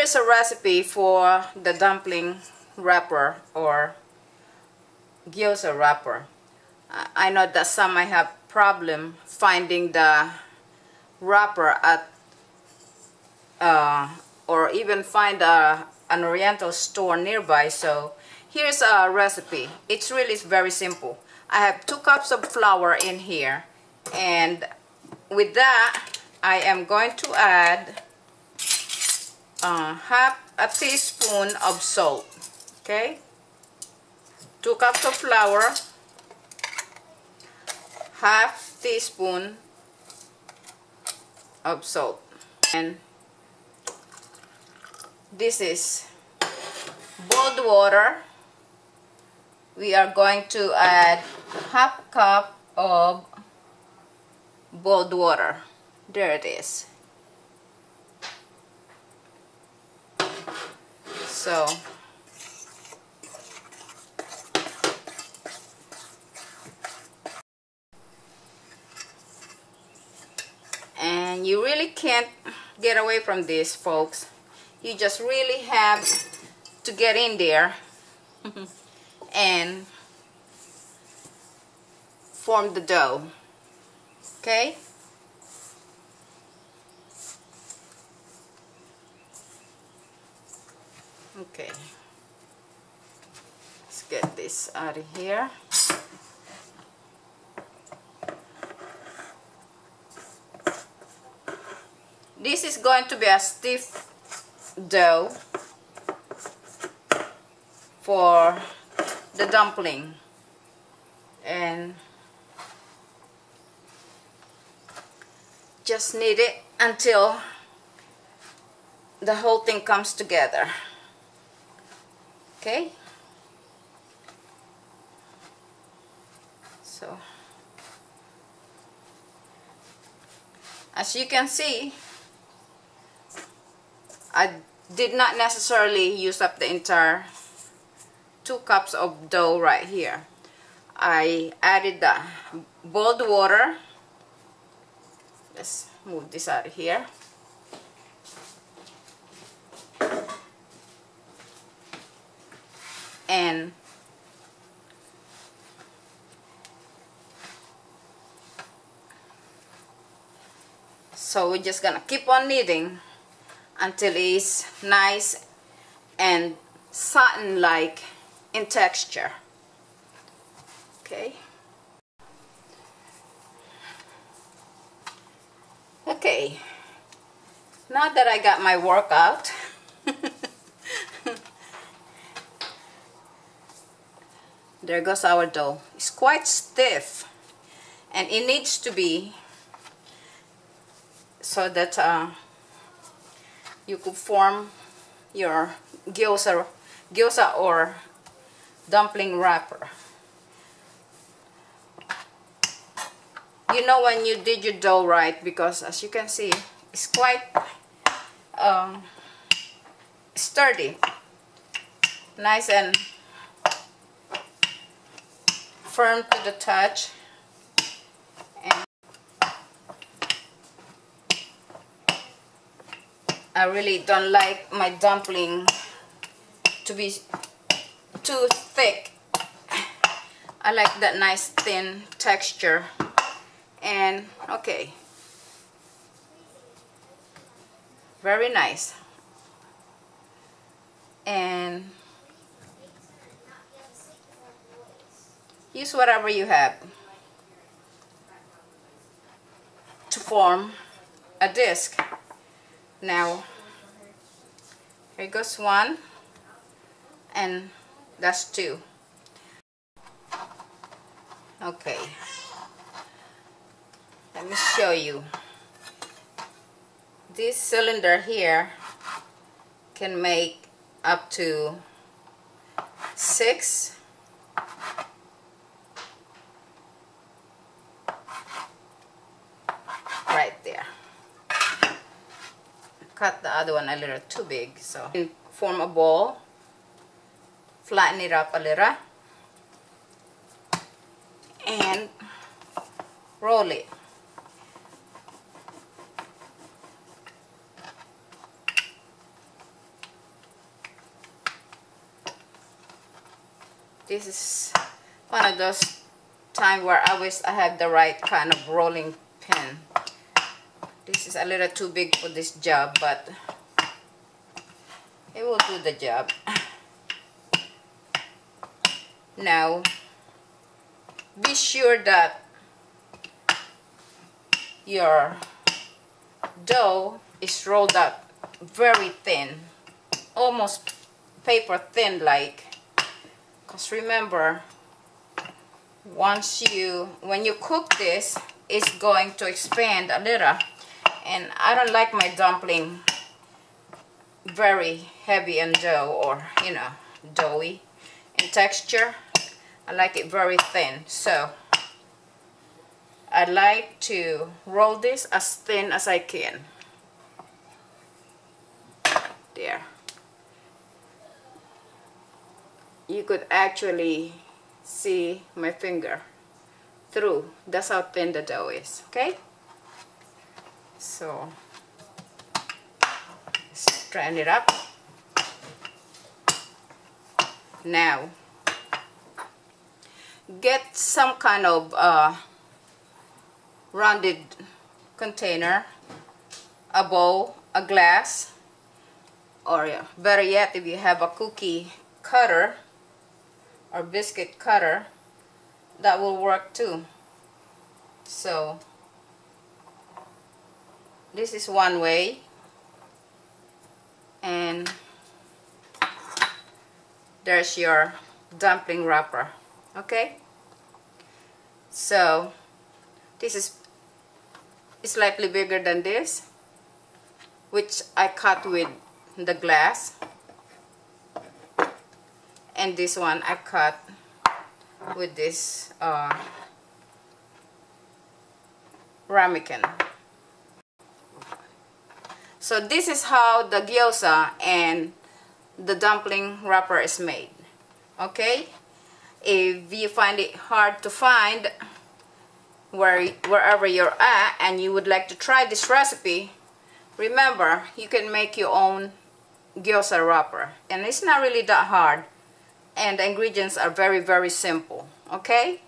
is a recipe for the dumpling wrapper or gyoza wrapper. I know that some might have problem finding the wrapper at or even find an oriental store nearby. So here's a recipe. It's really very simple. I have 2 cups of flour in here, and with that I am going to add half a teaspoon of salt. Okay, 2 cups of flour, half teaspoon of salt, and this is boiled water. We are going to add half cup of boiled water. There it is. So and you really can't get away from this, folks. You just really have to get in there and form the dough. Okay? Okay. Let's get this out of here. This is going to be a stiff dough for the dumpling, and just knead it until the whole thing comes together. Okay, so as you can see, I did not necessarily use up the entire 2 cups of dough right here. I added the boiled water. Let's move this out of here. And so we're just gonna keep on kneading until it's nice and satin-like in texture. Okay. Okay. Now that I got my work out, there goes our dough. It's quite stiff, and it needs to be so that you could form your gyoza or dumpling wrapper. You know when you did your dough right, because as you can see, it's quite sturdy, nice and firm to the touch. And I really don't like my dumpling to be too thick. I like that nice thin texture. And okay, very nice. And use whatever you have to form a disc. Now here goes 1, and that's 2. Okay, let me show you. This cylinder here can make up to 6 right there. Cut the other one a little too big, so form a ball, flatten it up a little, and roll it. This is one of those times where I wish I had the right kind of rolling pin. This is a little too big for this job, but it will do the job. Now, be sure that your dough is rolled out very thin, almost paper thin like, because remember, when you cook this, it's going to expand a little, and I don't like my dumpling very heavy in dough, or doughy in texture. I like it very thin, so I like to roll this as thin as I can. There. You could actually see my finger through. That's how thin the dough is, okay? So, straighten it up. Now, get some kind of rounded container, a bowl, a glass, or better yet, if you have a cookie cutter or biscuit cutter, that will work too. So this is one way, and there's your dumpling wrapper. Okay, so this is slightly bigger than this, which I cut with the glass, and this one I cut with this ramekin. So this is how the gyoza and the dumpling wrapper is made. Okay, if you find it hard to find wherever you're at and you would like to try this recipe, remember, you can make your own gyoza wrapper, and it's not really that hard, and the ingredients are very, very simple. Okay,